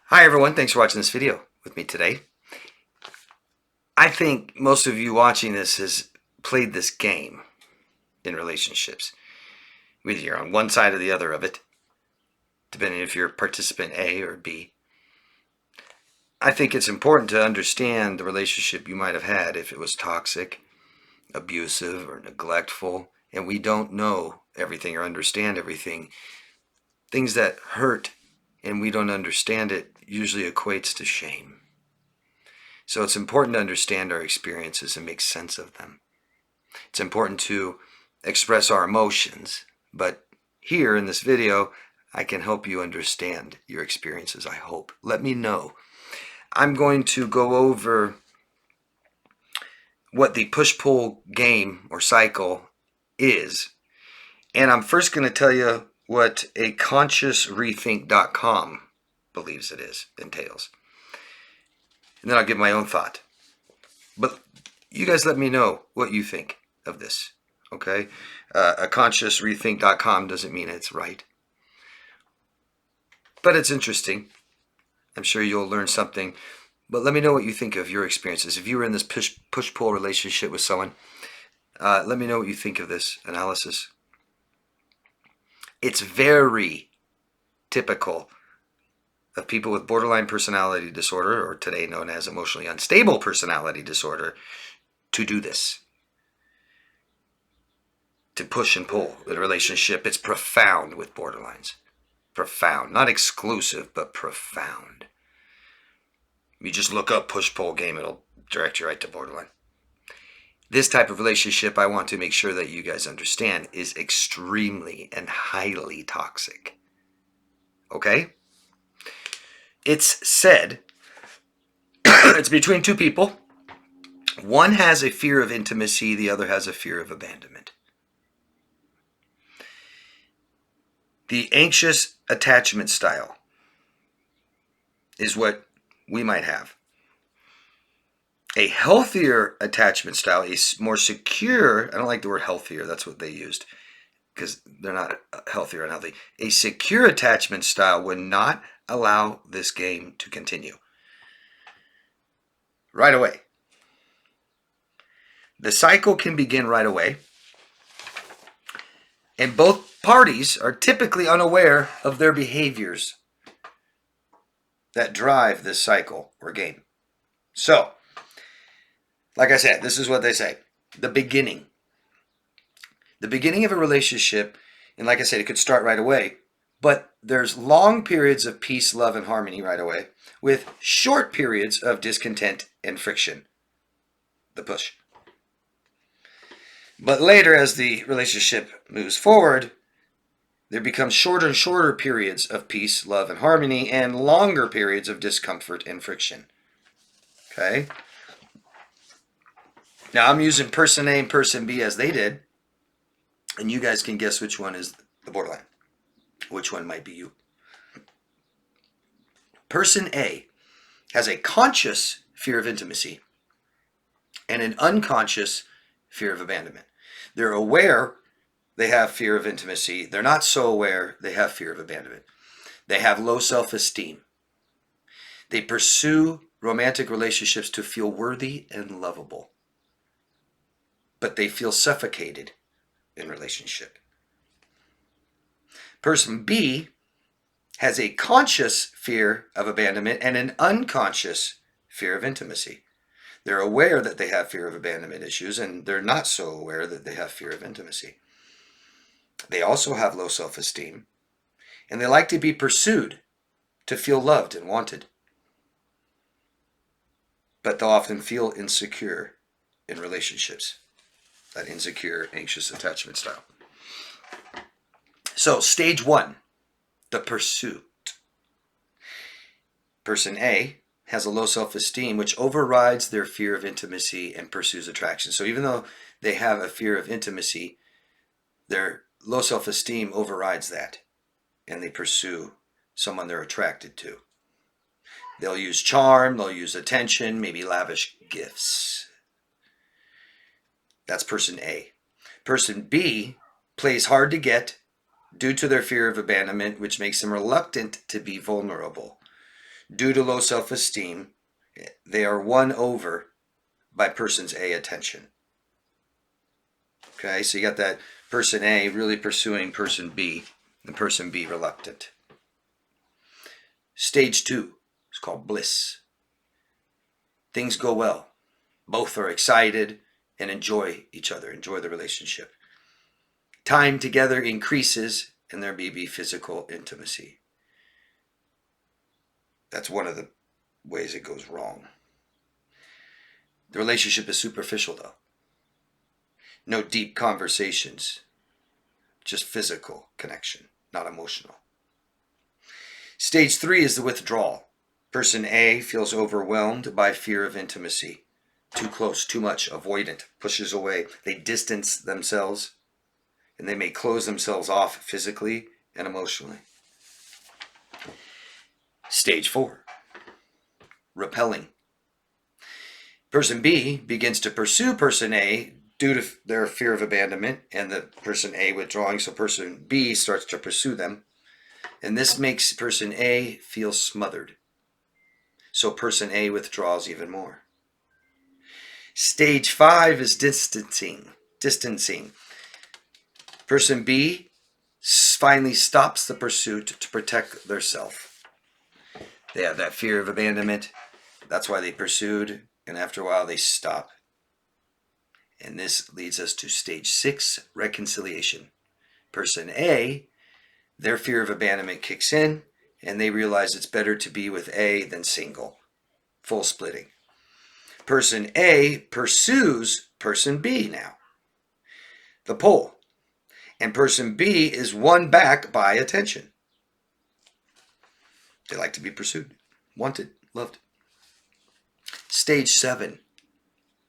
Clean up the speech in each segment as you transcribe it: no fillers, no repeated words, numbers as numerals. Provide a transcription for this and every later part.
Hi everyone, thanks for watching this video with me today. I think most of you watching this has played this game in relationships. Whether you're on one side or the other of it, depending if you're participant A or B. I think it's important to understand the relationship you might have had if it was toxic, abusive, or neglectful, and we don't know everything or understand everything. Things that hurt and we don't understand it usually equates to shame. So it's important to understand our experiences and make sense of them. It's important to express our emotions, but here in this video, I can help you understand your experiences, I hope. Let me know. I'm going to go over what the push-pull game or cycle is. And I'm first going to tell you what a consciousrethink.com believes it entails. And then I'll give my own thought. But you guys let me know what you think of this, okay? A consciousrethink.com doesn't mean it's right. But it's interesting. I'm sure you'll learn something. But let me know what you think of your experiences. If you were in this push-pull relationship with someone, let me know what you think of this analysis. It's very typical of people with borderline personality disorder, or today known as emotionally unstable personality disorder, to do this. To push and pull the relationship. It's profound with borderlines. Profound. Not exclusive, but profound. You just look up push-pull game, it'll direct you right to borderline. This type of relationship, I want to make sure that you guys understand, is extremely and highly toxic. Okay? It's said it's between two people. One has a fear of intimacy, the other has a fear of abandonment. The anxious attachment style is what we might have. A healthier attachment style, a more secure, I don't like the word healthier, that's what they used, because they're not healthy or unhealthy. A secure attachment style would not allow this game to continue. Right away. The cycle can begin right away, and both parties are typically unaware of their behaviors that drive this cycle or game. So, like I said, this is what they say. The beginning. The beginning of a relationship, and like I said, it could start right away, but there's long periods of peace, love, and harmony right away, with short periods of discontent and friction. The push. But later, as the relationship moves forward, there becomes shorter and shorter periods of peace, love, and harmony, and longer periods of discomfort and friction. Okay? Now, I'm using person A and person B as they did, and you guys can guess which one is the borderline. Which one might be you. Person A has a conscious fear of intimacy and an unconscious fear of abandonment. They're aware they have fear of intimacy. They're not so aware they have fear of abandonment. They have low self-esteem. They pursue romantic relationships to feel worthy and lovable. But they feel suffocated in relationship. Person B has a conscious fear of abandonment and an unconscious fear of intimacy. They're aware that they have fear of abandonment issues, and they're not so aware that they have fear of intimacy. They also have low self-esteem, and they like to be pursued to feel loved and wanted. But they'll often feel insecure in relationships. That insecure, anxious attachment style. So, stage one, the pursuit. Person A has a low self-esteem, which overrides their fear of intimacy and pursues attraction. So even though they have a fear of intimacy, their low self-esteem overrides that, and they pursue someone they're attracted to. They'll use charm, they'll use attention, maybe lavish gifts. That's person A. Person B plays hard to get due to their fear of abandonment, which makes them reluctant to be vulnerable. Due to low self-esteem, they are won over by person's A attention. Okay, so you got that person A really pursuing person B, and person B reluctant. Stage 2 is called bliss. Things go well. Both are excited and enjoy each other, enjoy the relationship. Time together increases and there may be physical intimacy. That's one of the ways it goes wrong. The relationship is superficial though. No deep conversations, just physical connection, not emotional. Stage 3 is the withdrawal. Person A feels overwhelmed by fear of intimacy. Too close, too much, avoidant, pushes away. They distance themselves and they may close themselves off physically and emotionally. Stage 4, repelling. Person B begins to pursue person A due to their fear of abandonment and the person A withdrawing, so person B starts to pursue them. And this makes person A feel smothered. So person A withdraws even more. Stage 5 is distancing. Person B finally stops the pursuit to protect their self. They have that fear of abandonment. That's why they pursued. And after a while, they stop. And this leads us to stage 6, reconciliation. Person A, their fear of abandonment kicks in, and they realize it's better to be with A than single. Full splitting. Person A pursues person B now. The pole. And person B is won back by attention. They like to be pursued, wanted, loved. Stage 7,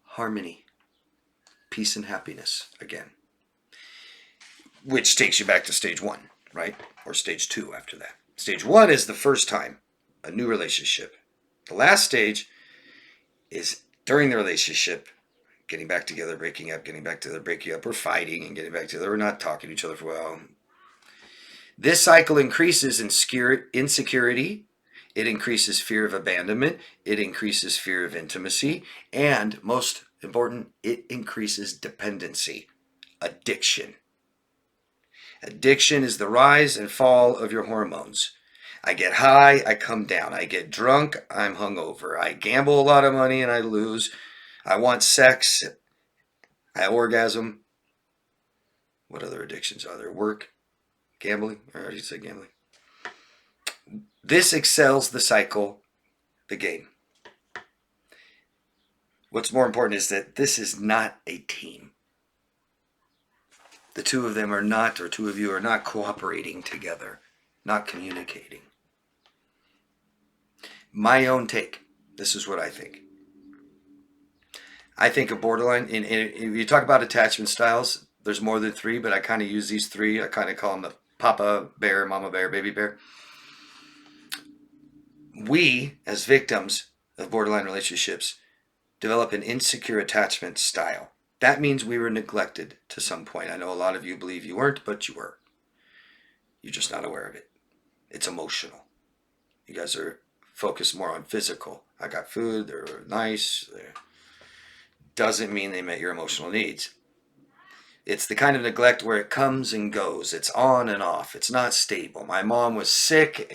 harmony, peace and happiness again. Which takes you back to stage 1, right? Or stage 2 after that. Stage 1 is the first time, a new relationship. The last stage is during the relationship, getting back together, breaking up, getting back together, breaking up, or fighting and getting back together, or not talking to each other for a while. This cycle increases in insecurity. It increases fear of abandonment. It increases fear of intimacy. And most important, it increases dependency, addiction. Addiction is the rise and fall of your hormones. I get high, I come down. I get drunk, I'm hungover. I gamble a lot of money and I lose. I want sex, I orgasm. What other addictions are there? Work, gambling. I already said gambling. This excels the cycle, the game. What's more important is that this is not a team. The two of them are not, or two of you are not cooperating together, not communicating. My own take. This is what I think. I think a borderline, if you talk about attachment styles, there's more than 3, but I kind of use these 3. I kind of call them the Papa Bear, Mama Bear, Baby Bear. We, as victims of borderline relationships, develop an insecure attachment style. That means we were neglected to some point. I know a lot of you believe you weren't, but you were. You're just not aware of it. It's emotional. You guys are focused more on physical. I got food, they're nice. Doesn't mean they met your emotional needs. It's the kind of neglect where it comes and goes. It's on and off. It's not stable. My mom was sick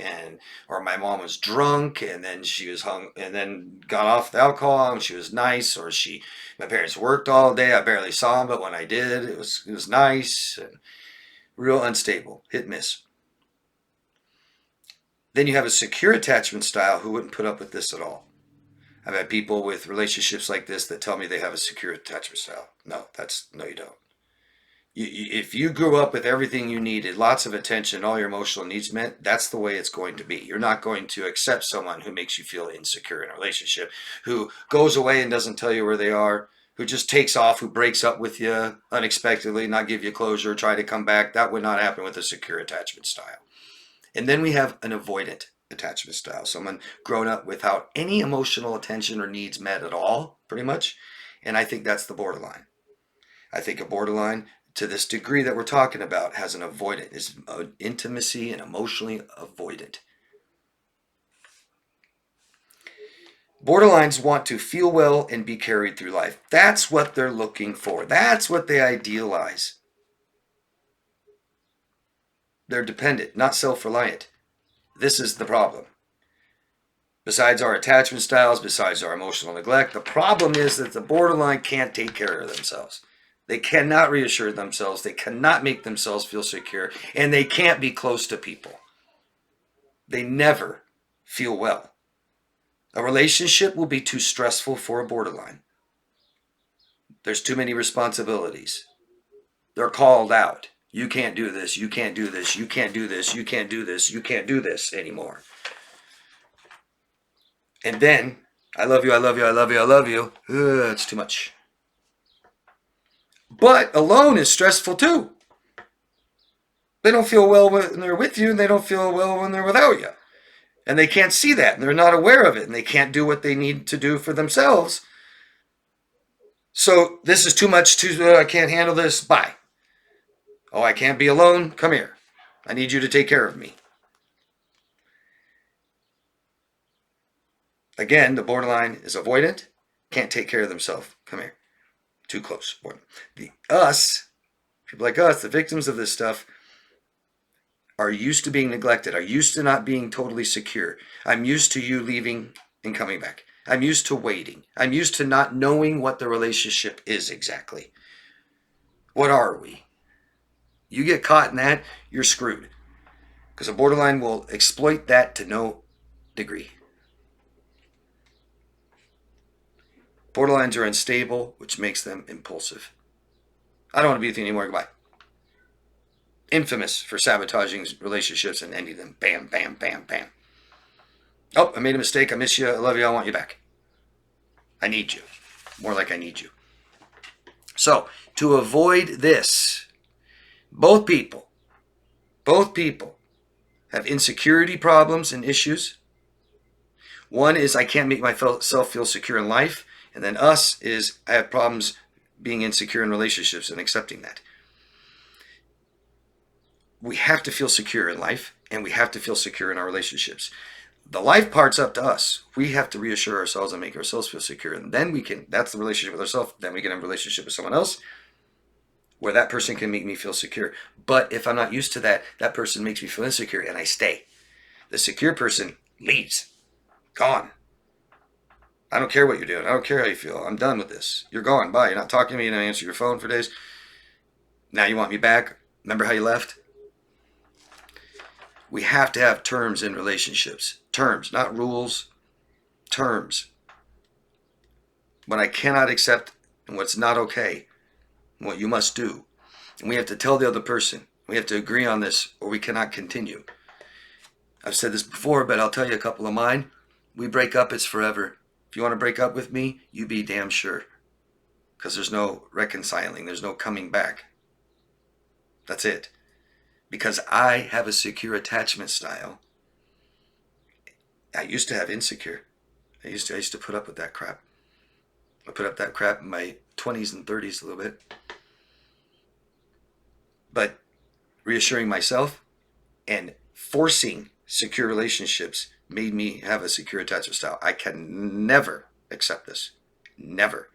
or my mom was drunk and then she was hung and then got off the alcohol and she was nice, or my parents worked all day. I barely saw them, but when I did, it was nice and real unstable. Hit miss. Then you have a secure attachment style who wouldn't put up with this at all. I've had people with relationships like this that tell me they have a secure attachment style. No, you don't. If you grew up with everything you needed, lots of attention, all your emotional needs met, that's the way it's going to be. You're not going to accept someone who makes you feel insecure in a relationship, who goes away and doesn't tell you where they are, who just takes off, who breaks up with you unexpectedly, not give you closure, try to come back. That would not happen with a secure attachment style. And then we have an avoidant attachment style, someone grown up without any emotional attention or needs met at all, pretty much. And I think that's the borderline. I think a borderline, to this degree that we're talking about, has an avoidant, is intimacy and emotionally avoidant. Borderlines want to feel well and be carried through life. That's what they're looking for. That's what they idealize. They're dependent, not self-reliant. This is the problem. Besides our attachment styles, besides our emotional neglect, the problem is that the borderline can't take care of themselves. They cannot reassure themselves. They cannot make themselves feel secure. And they can't be close to people. They never feel well. A relationship will be too stressful for a borderline. There's too many responsibilities. They're called out. You can't do this. You can't do this. You can't do this. You can't do this. You can't do this anymore. And then, I love you, I love you, I love you, I love you. It's too much. But alone is stressful too. They don't feel well when they're with you, and they don't feel well when they're without you. And they can't see that, and they're not aware of it, and they can't do what they need to do for themselves. So this is too much, I can't handle this, bye. Oh, I can't be alone, come here. I need you to take care of me. Again, the borderline is avoidant, can't take care of themselves. Come here. Too close. People like us, the victims of this stuff, are used to being neglected, are used to not being totally secure. I'm used to you leaving and coming back. I'm used to waiting. I'm used to not knowing what the relationship is exactly. What are we? You get caught in that, you're screwed. Because a borderline will exploit that to no degree. Borderlines are unstable, which makes them impulsive. I don't want to be with you anymore. Goodbye. Infamous for sabotaging relationships and ending them. Bam, bam, bam, bam. Oh, I made a mistake. I miss you. I love you. I want you back. I need you. More like I need you. So, to avoid this, both people have insecurity problems and issues. One is I can't make myself feel secure in life. And then us is I have problems being insecure in relationships and accepting that. We have to feel secure in life, and we have to feel secure in our relationships. The life part's up to us. We have to reassure ourselves and make ourselves feel secure. And then we can, that's the relationship with ourselves. Then we can have a relationship with someone else where that person can make me feel secure. But if I'm not used to that, that person makes me feel insecure and I stay. The secure person leaves. Gone. I don't care what you're doing. I don't care how you feel. I'm done with this. You're gone. Bye. You're not talking to me. You don't answer your phone for days. Now you want me back? Remember how you left? We have to have terms in relationships. Terms, not rules. Terms. What I cannot accept and what's not okay. And what you must do. And we have to tell the other person. We have to agree on this or we cannot continue. I've said this before, but I'll tell you a couple of mine. We break up, it's forever. If you want to break up with me, you be damn sure. Because there's no reconciling. There's no coming back. That's it. Because I have a secure attachment style. I used to have insecure. I used to put up with that crap. I put up that crap in my 20s and 30s a little bit. But reassuring myself and forcing secure relationships made me have a secure attachment style. I can never accept this. Never.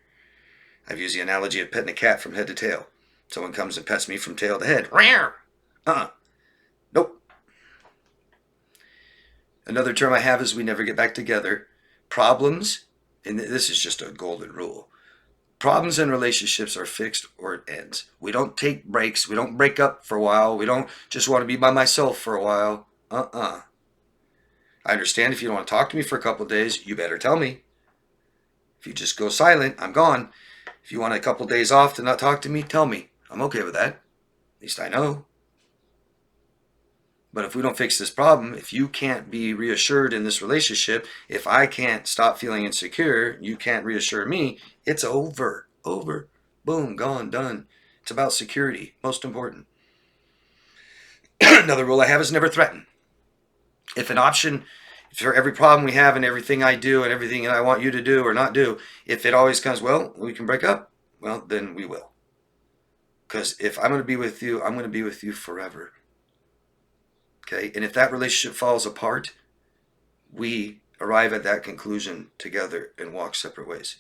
I've used the analogy of petting a cat from head to tail. Someone comes and pets me from tail to head. Nope. Another term I have is we never get back together. Problems, and this is just a golden rule. Problems in relationships are fixed or it ends. We don't take breaks. We don't break up for a while. We don't just want to be by myself for a while. I understand if you don't want to talk to me for a couple of days, you better tell me. If you just go silent, I'm gone. If you want a couple of days off to not talk to me, tell me. I'm okay with that. At least I know. But if we don't fix this problem, if you can't be reassured in this relationship, if I can't stop feeling insecure, you can't reassure me, it's over. Over. Boom. Gone. Done. It's about security. Most important. Another rule I have is never threaten. If an option for every problem we have and everything I do and everything that I want you to do or not do, if it always comes, well, we can break up, well, then we will. Because if I'm going to be with you, I'm going to be with you forever. Okay? And if that relationship falls apart, we arrive at that conclusion together and walk separate ways.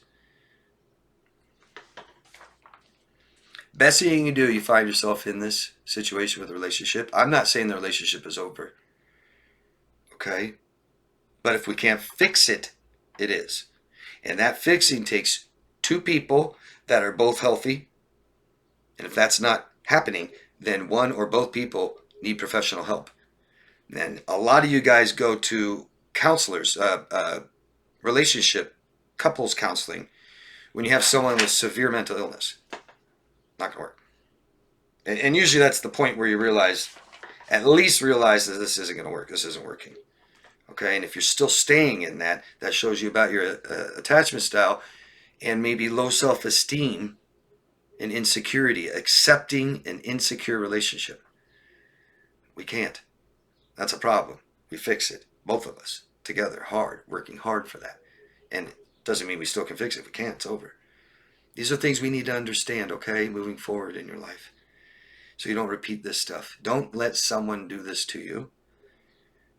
Best thing you can do, you find yourself in this situation with a relationship. I'm not saying the relationship is over. Okay? But if we can't fix it, it is. And that fixing takes two people that are both healthy. And if that's not happening, then one or both people need professional help. And a lot of you guys go to counselors, relationship, couples counseling, when you have someone with severe mental illness. Not going to work. And usually that's the point where you realize, at least realize that this isn't going to work. This isn't working. Okay, and if you're still staying in that, that shows you about your attachment style and maybe low self-esteem and insecurity, accepting an insecure relationship. We can't. That's a problem. We fix it, both of us, together, hard, working hard for that. And it doesn't mean we still can fix it. If we can't, it's over. These are things we need to understand, okay, moving forward in your life. So you don't repeat this stuff. Don't let someone do this to you.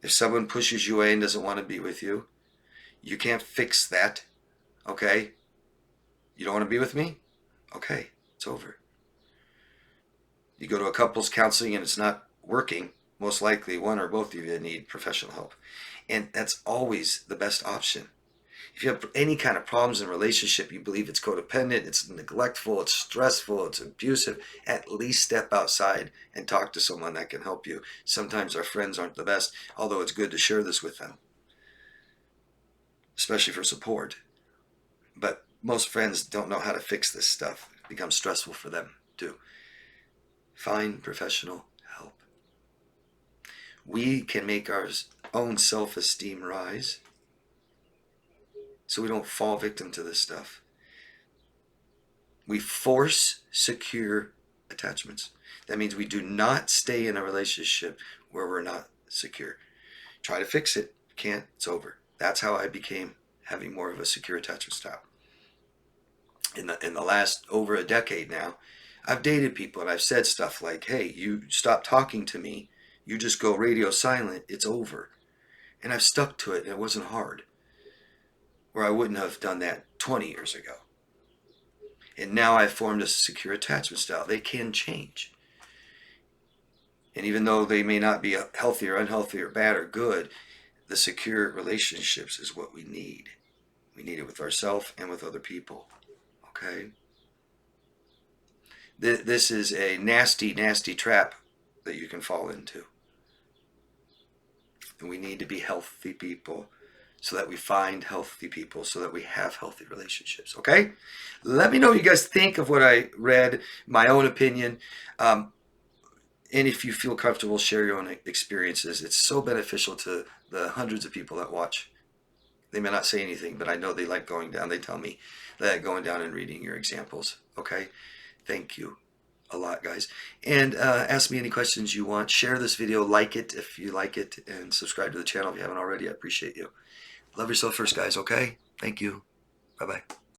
If someone pushes you away and doesn't want to be with you, you can't fix that, okay? You don't want to be with me? Okay, it's over. You go to a couples counseling and it's not working, most likely one or both of you need professional help. And that's always the best option. If you have any kind of problems in a relationship, you believe it's codependent, it's neglectful, it's stressful, it's abusive, at least step outside and talk to someone that can help you. Sometimes our friends aren't the best, although it's good to share this with them, especially for support. But most friends don't know how to fix this stuff. It becomes stressful for them too. Find professional help. We can make our own self-esteem rise, so we don't fall victim to this stuff. We force secure attachments. That means we do not stay in a relationship where we're not secure. Try to fix it. Can't. It's over. That's how I became having more of a secure attachment style. In the last over a decade now, I've dated people and I've said stuff like, hey, you stop talking to me. You just go radio silent. It's over. And I've stuck to it and it wasn't hard. Where I wouldn't have done that 20 years ago. And now I've formed a secure attachment style. They can change. And even though they may not be healthy or unhealthy or bad or good, the secure relationships is what we need. We need it with ourselves and with other people. Okay? This is a nasty, nasty trap that you can fall into. And we need to be healthy people, so that we find healthy people, so that we have healthy relationships, okay? Let me know what you guys think of what I read, my own opinion. And if you feel comfortable, share your own experiences. It's so beneficial to the hundreds of people that watch. They may not say anything, but I know they like going down. They tell me they like going down and reading your examples, okay? Thank you a lot, guys. And ask me any questions you want. Share this video, like it if you like it, and subscribe to the channel if you haven't already. I appreciate you. Love yourself first, guys, okay? Thank you. Bye-bye.